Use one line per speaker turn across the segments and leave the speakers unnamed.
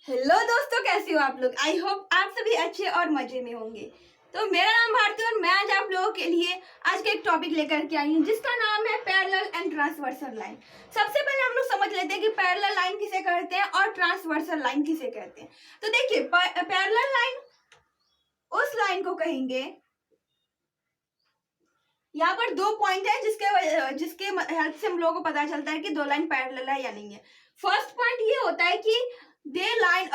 Hello दोस्तों, कैसे हो आप लोग। आई होप आप सभी अच्छे और मजे में होंगे। तो मेरा नाम भारती और मैं आज आप लोगों के लिए आज का एक टॉपिक लेकर के आई हूँ जिसका नाम है पैरेलल एंड ट्रांसवर्सल लाइन। सबसे पहले हम लोग समझ लेते हैं कि पैरेलल लाइन किसे कहते हैं और ट्रांसवर्सल लाइन किसे कहते हैं। तो देखिए, पैरेलल लाइन उस लाइन को कहेंगे, यहाँ पर दो पॉइंट है जिसके हेल्प से हम लोगों को पता चलता है कि दो लाइन पैरेलल है या नहीं है। फर्स्ट पॉइंट ये होता है कि they line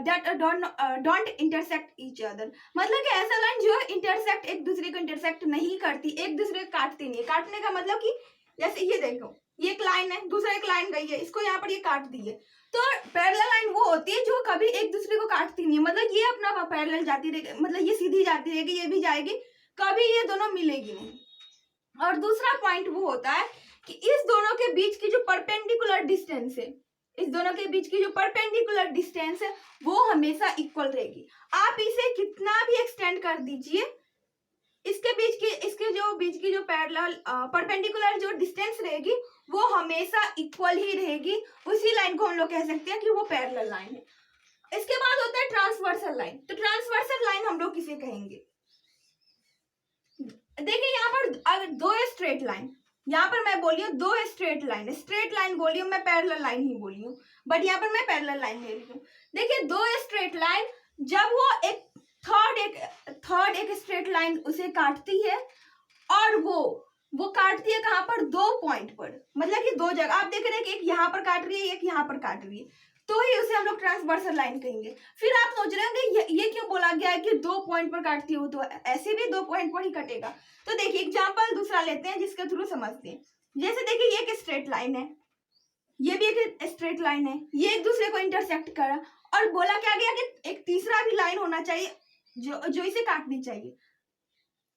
that don't intersect each other, मतलब कि ऐसा लाइन जो इंटरसेक्ट एक दूसरे को इंटरसेक्ट नहीं करती, एक दूसरे को काटती नहीं है। काटने का मतलब कि जैसे ये देखो, ये एक लाइन है, दूसरा एक लाइन गई है, इसको यहाँ पर ये काट दी है। तो पैरेलल लाइन वो होती है जो कभी एक दूसरे को काटती नहीं है, मतलब ये अपना पैरेलल जाती रहेगी, मतलब ये सीधी जाती रहेगी, ये भी जाएगी, कभी ये दोनों मिलेगी नहीं। और दूसरा पॉइंट वो होता है कि इस दोनों के बीच की जो परपेंडिकुलर डिस्टेंस है, इस दोनों के बीच की जो परपेंडिकुलर डिस्टेंस है वो हमेशा इक्वल रहेगी। आप इसे कितना भी एक्सटेंड कर दीजिए, इसके बीच की जो पैरेलल परपेंडिकुलर जो डिस्टेंस रहेगी वो हमेशा इक्वल ही रहेगी। उसी लाइन को हम लोग कह सकते हैं कि वो पैरेलल लाइन है। इसके बाद होता है ट्रांसवर्सल लाइन। तो ट्रांसवर्सल लाइन हम लोग किसे कहेंगे? देखिए, यहाँ पर अगर दो स्ट्रेट लाइन, यहाँ पर मैं बोली हूँ दो स्ट्रेट लाइन बोली हूँ मैं, पैरेलल लाइन ही बोली हूँ, बट यहाँ पर मैं पैरेलल लाइन ले रही हूँ। देखिए, दो स्ट्रेट लाइन जब वो एक थर्ड स्ट्रेट लाइन उसे काटती है और वो काटती है कहाँ पर? दो पॉइंट पर, मतलब कि दो जगह आप देख रहे हैं कि एक यहाँ पर काट रही है, एक यहाँ पर काट रही है, तो ही उसे हम लोग ट्रांसवर्सल लाइन कहेंगे। फिर आप सोच रहे होंगे ये क्यों बोला गया है कि दो पॉइंट पर काटती हो, तो ऐसे भी दो पॉइंट पर ही कटेगा। तो देखिए, एग्जांपल दूसरा लेते हैं जिसके थ्रू समझते हैं। जैसे देखिए, ये एक स्ट्रेट लाइन है, ये भी एक स्ट्रेट लाइन है, ये एक दूसरे को इंटरसेक्ट करा और बोला क्या गया कि एक तीसरा भी लाइन होना चाहिए जो इसे काटनी चाहिए।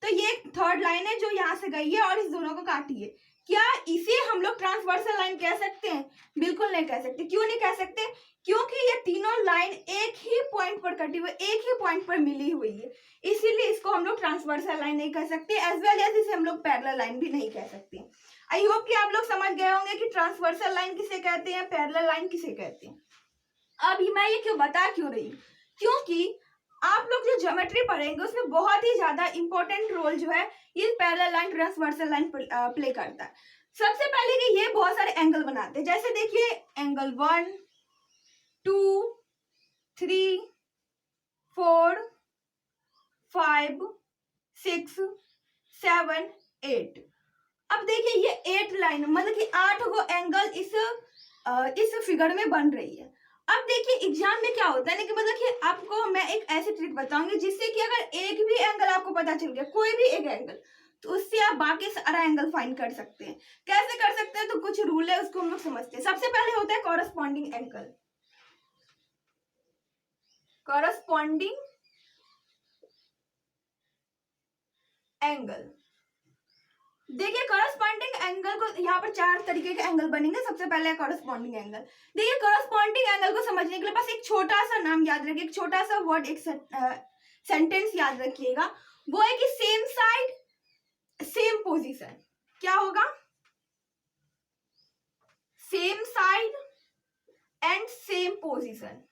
तो ये एक थर्ड लाइन है जो यहाँ से गई है और इस दोनों को काटी है। क्या इसे हम लोग ट्रांसवर्सल लाइन कह सकते हैं? बिल्कुल नहीं कह सकते। क्यों नहीं कह सकते? क्योंकि ये तीनों लाइन एक ही पॉइंट पर कटी हुई, एक ही पॉइंट पर मिली हुई है, इसीलिए इसको हम लोग ट्रांसवर्सल लाइन नहीं कह सकते, एज वेल एज इसे हम लोग पैरेलल लाइन भी नहीं कह सकते। आई होप कि आप लोग समझ गए होंगे कि ट्रांसवर्सल लाइन किसे कहते हैं, पैरेलल लाइन किसे कहते हैं। अब मैं ये क्यों बता रही हूँ? क्योंकि आप लोग जो ज्योमेट्री पढ़ेंगे उसमें बहुत ही ज्यादा इंपॉर्टेंट रोल जो है ये parallel line transversal line play करता है। सबसे पहले कि ये बहुत सारे एंगल बनाते हैं, जैसे देखिए एंगल 1 2 3 4 5 6 7 8। अब देखिए ये 8 लाइन, मतलब कि 8 गो एंगल इस फिगर में बन रही है। अब देखिए एग्जाम में क्या होता है ना कि मतलब कि आपको मैं एक ऐसी ट्रिक बताऊंगी जिससे कि अगर एक भी एंगल आपको पता चल गया, कोई भी एक एंगल, तो उससे आप बाकी सारा एंगल फाइंड कर सकते हैं। कैसे कर सकते हैं? तो कुछ रूल है, उसको हम लोग समझते हैं। सबसे पहले होता है कॉरस्पॉन्डिंग एंगल। कॉरस्पॉन्डिंग एंगल, देखिए कॉरस्पॉन्डिंग एंगल को यहाँ पर चार तरीके के एंगल बनेंगे। सबसे पहले है कॉरस्पॉन्डिंग एंगल। देखिए कॉरस्पॉन्डिंग एंगल को समझने के लिए बस एक छोटा सा नाम याद रखिए, एक छोटा सा वर्ड, एक सेंटेंस याद रखिएगा। वो है कि सेम साइड सेम पोजीशन। क्या होगा? Same side and same position.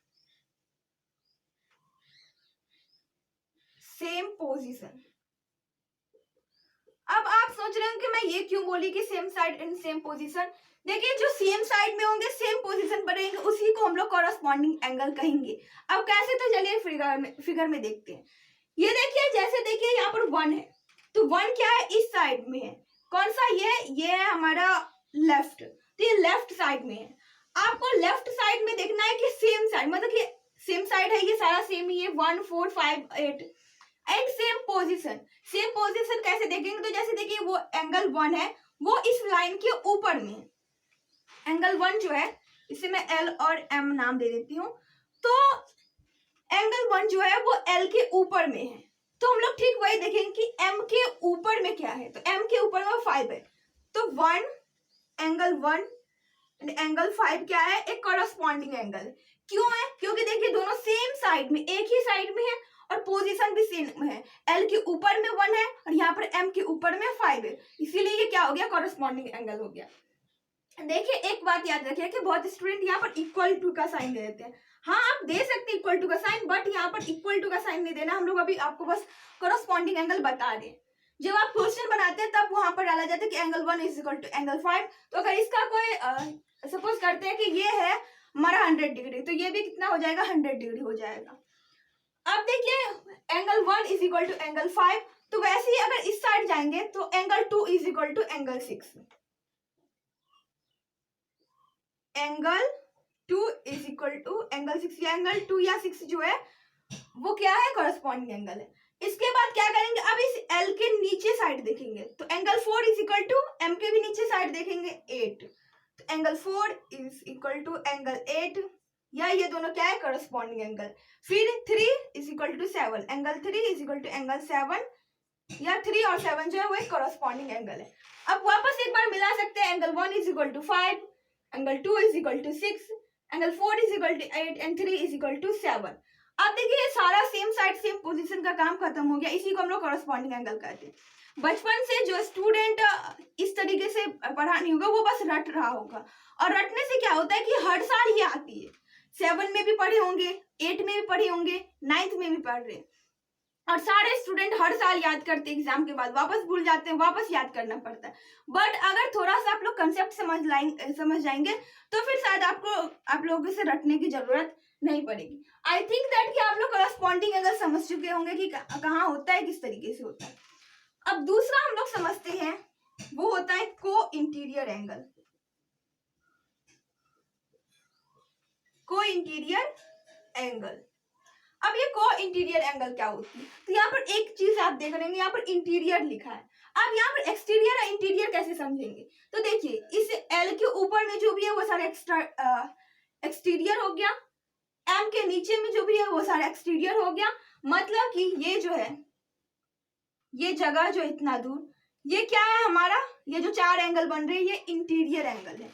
Same position. अब आप सोच रहे हो कि मैं ये क्यों बोली कि same side and same position? देखिए, जो सेम साइड में होंगे, सेम पोजीशन पर रहेंगे, उसी को हम लोग कॉरस्पॉन्डिंग एंगल कहेंगे। अब कैसे? तो चलिए फिगर में देखते हैं। ये देखिए, जैसे देखिए यहाँ पर 1 है, तो 1 क्या है? इस साइड में है। कौन सा? ये है हमारा लेफ्ट, तो ये लेफ्ट साइड में है। आपको लेफ्ट साइड में देखना है कि सेम साइड, मतलब कि सेम साइड है, ये सारा सेम ही है, 1 4 5 8 and same position. Same position कैसे देखेंगे? तो जैसे देखिए वो एंगल 1 है, वो इस लाइन के ऊपर में है। एंगल 1 जो है, इसे मैं L और M नाम दे देती हूँ। तो एंगल 1 जो है वो L के ऊपर में है, तो हम लोग ठीक वही देखेंगे कि M के ऊपर में क्या है। तो M के ऊपर में 5 है, तो 1 एंगल 1 एंगल 5 क्या है? एक कॉरस्पॉन्डिंग एंगल। क्यों है? क्योंकि देखिए दोनों सेम साइड में, एक ही साइड में है और पोजीशन भी सेम है। L के ऊपर में 1 है और यहाँ पर M के ऊपर में 5 है, इसीलिए ये क्या हो गया? कॉरस्पॉन्डिंग एंगल हो गया। देखिए एक बात याद रखिए कि बहुत स्टूडेंट यहाँ पर इक्वल टू का साइन दे देते हैं। हाँ आप दे सकते हैं इक्वल टू का साइन, बट यहाँ पर इक्वल टू का साइन नहीं देना, हम लोग अभी आपको बस कॉरस्पॉन्डिंग एंगल बता रहे हैं। जब आप क्वेश्चन बनाते हैं तब वहां पर डाला जाता है कि angle 1 is equal to angle 5। तो अगर इसका कोई सपोज करते हैं कि ये है हमारा 100 डिग्री, तो ये भी कितना हो जाएगा, 100 डिग्री हो जाएगा। अब देखिए angle 1 is equal to angle 5, तो वैसे ही अगर इस साइड जाएंगे तो angle 2 is equal to angle 6। Angle 2 is equal to angle 6, या एंगल 2 या 6 जो है वो क्या है, कॉरस्पॉन्डिंग एंगल है। इसके बाद क्या करेंगे, अब इस एल के नीचे साइड देखेंगे तो एंगल 4 इज इक्वल टू एम के भी नीचे साइड देखेंगे 8, तो angle 4 is equal to angle 8, या ये दोनों क्या है, कॉरस्पॉन्डिंग एंगल। फिर 3 is equal to 7, angle 3 is equal to angle 7, या 3 और 7 जो है वो एक कॉरस्पॉन्डिंग एंगल है। अब वापस एक बार मिला सकते हैं, angle 1 is equal to 5, angle 2 is equal to 6, angle 4 is equal to 8 and 3 is equal to 7। अब देखिए सारा सेम साइड सेम पोजीशन का काम खत्म हो गया, इसी को हम लोग कॉरस्पॉन्डिंग एंगल कहते हैं। बचपन से जो स्टूडेंट इस तरीके से पढ़ा नहीं होगा वो बस रट रहा होगा, और रटने से क्या होता है कि हर साल ये आती है। 7 में भी पढ़े होंगे, 8 में भी पढ़े होंगे, 9th में भी पढ़ रहे, और सारे स्टूडेंट हर साल याद करते हैं, एग्जाम के बाद वापस भूल जाते हैं, वापस याद करना पड़ता है। बट अगर थोड़ा सा आप लोग कंसेप्ट समझ जाएंगे तो फिर शायद आप लोगों से रटने की जरूरत नहीं पड़ेगी। आई थिंक दैट कि आप लोग करस्पॉन्डिंग एंगल समझ चुके होंगे कि कहाँ होता है, किस तरीके से होता है। अब दूसरा हम लोग समझते हैं, वो होता है को इंटीरियर एंगल। को इंटीरियर एंगल, अब ये को इंटीरियर एंगल क्या होती है, तो यहाँ पर एक चीज आप देख रहे हैं, यहाँ पर इंटीरियर लिखा है। अब यहाँ पर एक्सटीरियर और इंटीरियर कैसे समझेंगे, तो देखिए इस एल के ऊपर में जो भी है वो सारा एक्सटीरियर हो गया, एम के नीचे में जो भी है वो सारा एक्सटीरियर हो गया। मतलब कि ये जो है, ये जगह जो इतना दूर, ये क्या है हमारा, ये जो 4 एंगल बन रहे हैं ये इंटीरियर एंगल है।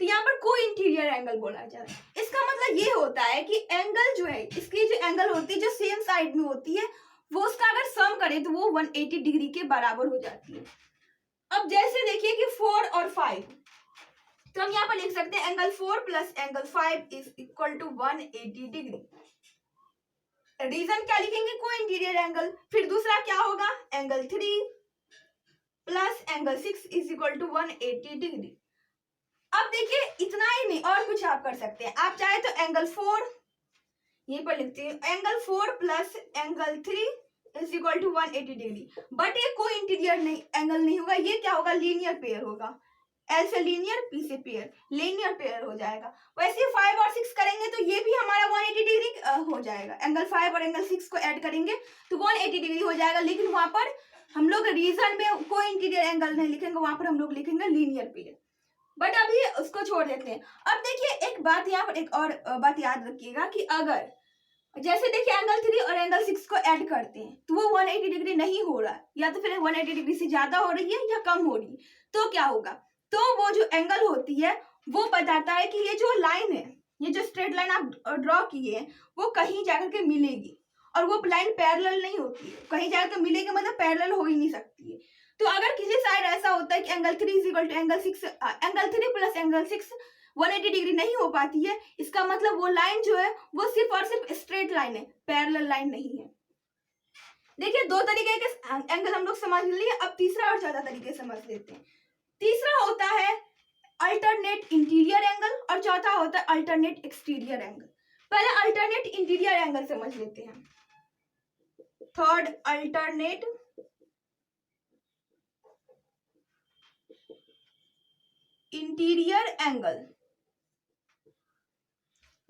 तो यहाँ पर को इंटीरियर एंगल बोला जा रहा है। इसका मतलब ये होता है कि एंगल जो है, इसकी जो एंगल होती है जो सेम साइड में होती है, वो उसका अगर सम करे तो वो 180 डिग्री के बराबर हो जाती है। अब जैसे देखिए कि 4 और 5, तो हम यहाँ पर लिख सकते हैं angle 4 plus angle 5 is equal to 180 degree. Reason क्या लिखेंगे, को इंटीरियर एंगल। फिर दूसरा क्या होगा, angle 3 plus angle 6 is equal to 180 degree. अब देखिए इतना ही नहीं, और कुछ आप कर सकते हैं। आप चाहे तो एंगल 4 यहीं पर लिखते हैं, angle 4 plus angle 3 is equal to 180 degree. But ये कोई इंटीरियर नहीं एंगल नहीं होगा, ये क्या होगा, लीनियर पेयर होगा। एल से लीनियर, पी से पेयर, लीनियर पेयर हो जाएगा। वैसे 5 और 6 करेंगे तो ये भी हमारा 180 डिग्री हो जाएगा। एंगल 5 और एंगल 6 को ऐड करेंगे तो 180 डिग्री हो जाएगा। लेकिन वहां पर हम लोग रीजन में कोई इंटीरियर एंगल नहीं लिखेंगे, वहां पर हम लोग लिखेंगे लीनियर पेयर। बट अभी उसको छोड़ देते हैं। अब देखिए एक बात, यहाँ पर एक और बात याद रखिएगा कि अगर जैसे देखिए एंगल 3 और एंगल 6 को ऐड करते हैं तो वो 180 डिग्री नहीं हो रहा, या तो फिर 180 डिग्री से ज्यादा हो रही है या कम हो रही है, तो क्या होगा, तो वो जो एंगल होती है वो बताता है कि ये जो लाइन है, ये जो स्ट्रेट लाइन आप ड्रॉ किए हैं वो कहीं जाकर के मिलेगी, और वो लाइन पैरेलल नहीं होती है। कहीं जाकर के मिलेगी मतलब पैरेलल हो ही नहीं सकती है। तो अगर किसी साइड ऐसा होता है कि angle 3 is equal to angle 6, angle 3 plus angle 6 180 degree नहीं हो पाती है, इसका मतलब वो लाइन जो है वो सिर्फ और सिर्फ स्ट्रेट लाइन है, पैरेलल लाइन नहीं है। देखिए 2 तरीके के एंगल हम लोग समझ लिए, अब तीसरा और ज्यादा तरीके समझ लेते हैं। तीसरा होता है अल्टरनेट इंटीरियर एंगल, और चौथा होता है अल्टरनेट एक्सटीरियर एंगल। पहले अल्टरनेट इंटीरियर एंगल समझ लेते हैं। Third alternate interior angle.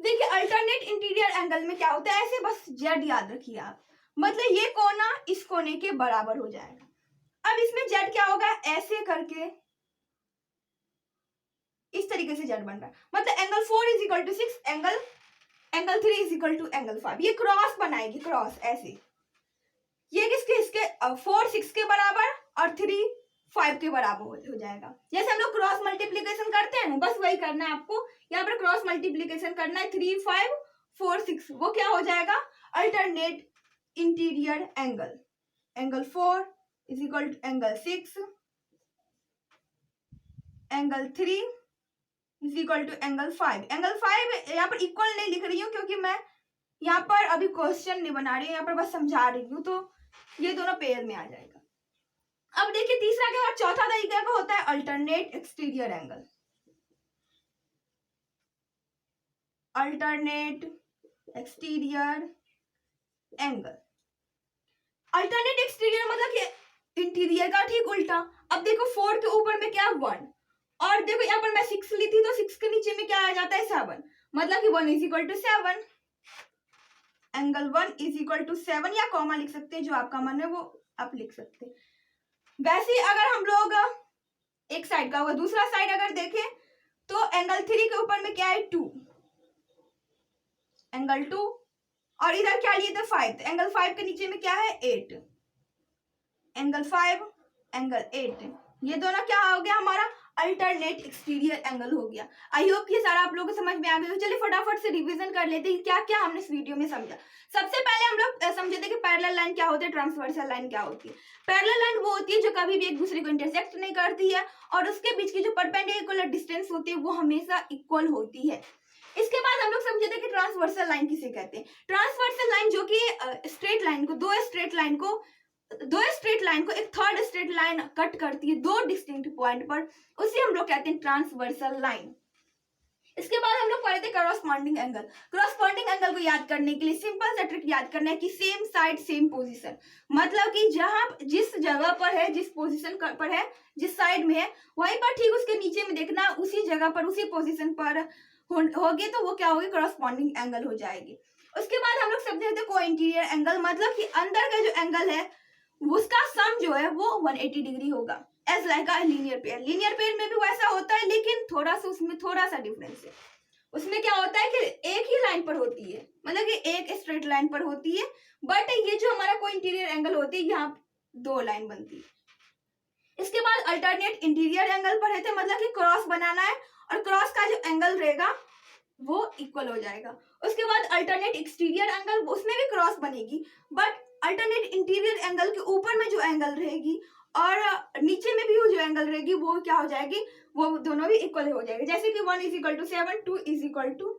देखिए अल्टरनेट इंटीरियर एंगल में क्या होता है, ऐसे बस जेड याद रखिए आप, मतलब ये कोना इस कोने के बराबर हो जाएगा। अब इसमें जेड क्या होगा, ऐसे करके इस तरीके से जेड बन रहा है, मतलब angle 4 is equal to 6, angle 3 is equal to angle 5। ये क्रॉस बनाएगी, क्रॉस ऐसे, ये किसके, इसके 4 6 के बराबर और 3 5 के बराबर हो जाएगा। जैसे हम लोग क्रॉस मल्टीप्लीकेशन करते हैं ना, बस वही करना है आपको। यहाँ पर क्रॉस मल्टीप्लीकेशन करना है, 3 5 4 6, वो क्या हो जाएगा, alternate interior angle. Angle 4 is equal to angle 6, angle 3 is equal to angle 5। Angle 5 यहाँ पर इक्वल नहीं लिख रही हूँ क्योंकि मैं यहाँ पर अभी क्वेश्चन नहीं बना रही हूँ, यहाँ पर बस समझा रही हूँ, तो ये दोनों पेयर में आ जाएगा। अब देखिए तीसरा के बाद चौथा तरीका का होता है alternate exterior angle. Alternate exterior angle, alternate exterior मतलब कि इंटीरियर का ठीक उल्टा। अब देखो 4 के ऊपर में क्या 1, और देखो यहाँ पर मैं 6 ली थी तो 6 के नीचे में क्या आ जाता है 7, मतलब कि 1 is equal to 7। Angle 1 is equal to 7, या कॉमा लिख सकते हैं, जो आपका मन है वो आप लिख सकते हैं। वैसे अगर हम लोग एक साइड का होगा, दूसरा साइड अगर देखें तो एंगल 3 के ऊपर में क्या है 2, एंगल 2, और इधर क्या लिए थे 5, तो एंगल 5 के नीचे में क्या है 8, एंगल 5 एंगल 8, ये दोनों क्या हो गया हमारा अल्टरनेट एक्सटीरियर एंगल हो गया। आई होप ये सारा आप लोगों को समझ में आ गया। चलिए फटाफट से रिवीजन कर लेते हैं क्या क्या हमने इस वीडियो में समझा। सबसे पहले हम लोग समझे थे कि पैरेलल लाइन क्या होती है, ट्रांसवर्सल लाइन क्या होती है। पैरेलल लाइन वो होती है जो कभी भी एक दूसरे को इंटरसेक्ट नहीं करती है, और उसके बीच की जो परपेंडिकुलर डिस्टेंस होती है वो हमेशा इक्वल होती है। इसके बाद हम लोग समझे थे कि ट्रांसवर्सल लाइन किसे कहते हैं। ट्रांसवर्सल लाइन जो कि स्ट्रेट लाइन को, दो स्ट्रेट लाइन को एक थर्ड स्ट्रेट लाइन कट करती है दो डिस्टिंक्ट पॉइंट पर, उसे हम लोग कहते हैं ट्रांसवर्सल लाइन। इसके बाद हम लोग पढ़े थे करस्पॉन्डिंग एंगल। करस्पॉन्डिंग एंगल को याद करने के लिए सिंपल सा ट्रिक याद करना है कि सेम साइड सेम पोजीशन, मतलब कि जहां जिस जगह पर है, जिस पोजीशन पर है, जिस साइड में है, वहीं पर ठीक उसके नीचे में देखना उसी जगह पर उसी पोजीशन पर होगी तो वो क्या होगी करस्पॉन्डिंग एंगल हो जाएगी। उसके बाद हम लोग समझे थे को इंटीरियर एंगल, मतलब कि अंदर का जो एंगल है उसका सम जो है वो 180 डिग्री होगा, as like a linear pair. Linear pair में भी वैसा होता है, लेकिन थोड़ा सा उसमें थोड़ा सा डिफरेंस है। उसमें क्या होता है कि एक ही लाइन पर होती है, मतलब कि एक स्ट्रेट लाइन पर होती है, बट ये जो हमारा कोई इंटीरियर एंगल होती है यहाँ दो लाइन बनती है। इसके बाद अल्टरनेट इंटीरियर एंगल पर रहते, मतलब कि क्रॉस बनाना है और क्रॉस का जो एंगल रहेगा वो इक्वल हो जाएगा। उसके बाद अल्टरनेट एक्सटीरियर एंगल, उसमें भी क्रॉस बनेगी, बट अल्टरनेट इंटीरियर एंगल के ऊपर में जो एंगल रहेगी और नीचे में भी वो जो एंगल रहेगी वो क्या हो जाएगी, वो दोनों भी इक्वल हो जाएगी। जैसे कि 1 is equal to 7, 2 is equal to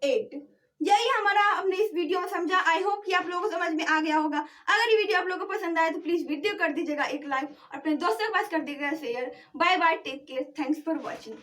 8। यही हमारा हमने इस वीडियो में समझा। आई होप कि आप लोगों को समझ में आ गया होगा। अगर ये वीडियो आप लोगों को पसंद आए तो प्लीज वीडियो कर दीजिएगा एक लाइक और अपने दोस्तों के पास कर दीजिएगा share. Bye bye, take care, thanks for watching.